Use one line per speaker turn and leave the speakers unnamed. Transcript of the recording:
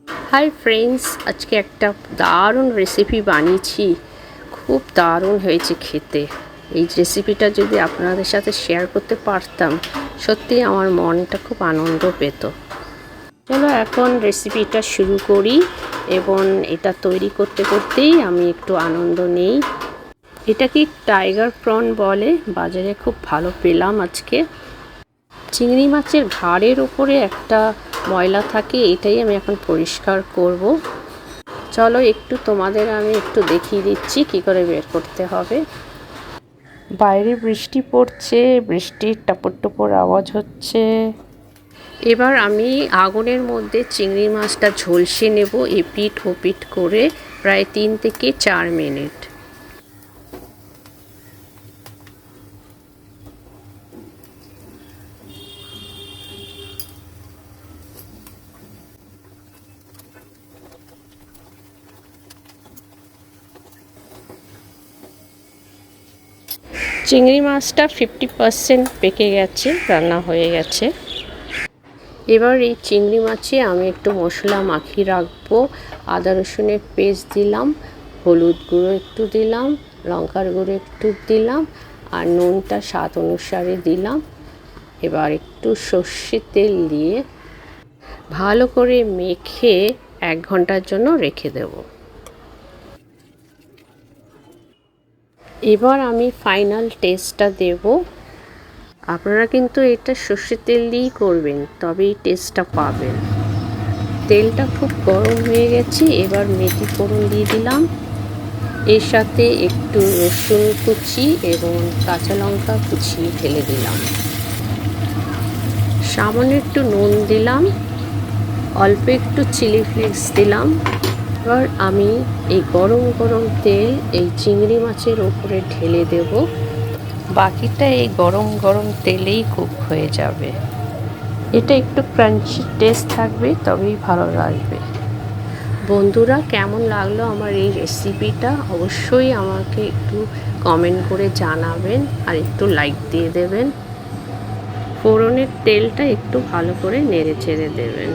Hi friends, আজকে একটা দারুণ রেসিপি বানিয়েছি। খুব দারুণ হয়েছে খেতে। এই রেসিপিটা যদি আপনাদের সাথে শেয়ার করতে পারতাম, সত্যি আমার মনটা খুব আনন্দ পেত। চলো এখন রেসিপিটা শুরু করি, এবং এটা তৈরি করতে করতেই আমি একটু আনন্দ নেই। এটা কি টাইগার প্রন বলে, বাজারে খুব ভালো পেলাম আজকে। চিংড়ি মাছের ঘাড়ের ওপরে একটা ময়লা থাকে, এটাই আমি এখন পরিষ্কার করব। চলো একটু তোমাদের আমি একটু দেখিয়ে দিচ্ছি কি করে বের করতে হবে। বাইরে বৃষ্টি পড়ছে, বৃষ্টির টাপর টুপর আওয়াজ হচ্ছে। এবার আমি আগুনের মধ্যে চিংড়ি মাছটা ঝলসে নেব এপিট ওপিট করে, প্রায় 3 থেকে 4 মিনিট। চিংড়ি মাছটা 50% পেকে গেছে, রান্না হয়ে গেছে। এবার এই চিংড়ি মাছে আমি একটু মশলা মাখিয়ে রাখবো। আদা রসুনের পেস্ট দিলাম, হলুদ গুঁড়ো একটু দিলাম, লঙ্কার গুঁড়ো একটু দিলাম, আর নুনটা স্বাদ অনুসারে দিলাম। এবার একটু সর্ষের তেল দিয়ে ভালো করে মেখে 1 ঘন্টার জন্য রেখে দেব। এবার আমি ফাইনাল টেস্টটা দেব। আপনারা কিন্তু এটা সর্ষের তেল দিয়েই করবেন, তবেই টেস্টটা পাবেন। তেলটা খুব গরম হয়ে গেছে, এবার মেথি ফোড়ন দিয়ে দিলাম। এর সাথে একটু রসুন কুচি এবং কাঁচা লঙ্কা কুচি ঢেলে দিলাম। সামান্য একটু নুন দিলাম, অল্প একটু চিলি ফ্লেক্স দিলাম। এবার আমি এই গরম গরম তেল এই চিংড়ি মাছের ওপরে ঢেলে দেব। বাকিটা এই গরম গরম তেলেই কুক হয়ে যাবে। এটা একটু ক্রাঞ্চি টেস্ট থাকবে, তবেই ভালো লাগবে। বন্ধুরা, কেমন লাগলো আমার এই রেসিপিটা অবশ্যই আমাকে একটু কমেন্ট করে জানাবেন, আর একটু লাইক দিয়ে দেবেন। ফোড়নের তেলটা একটু ভালো করে নেড়ে চেড়ে দেবেন।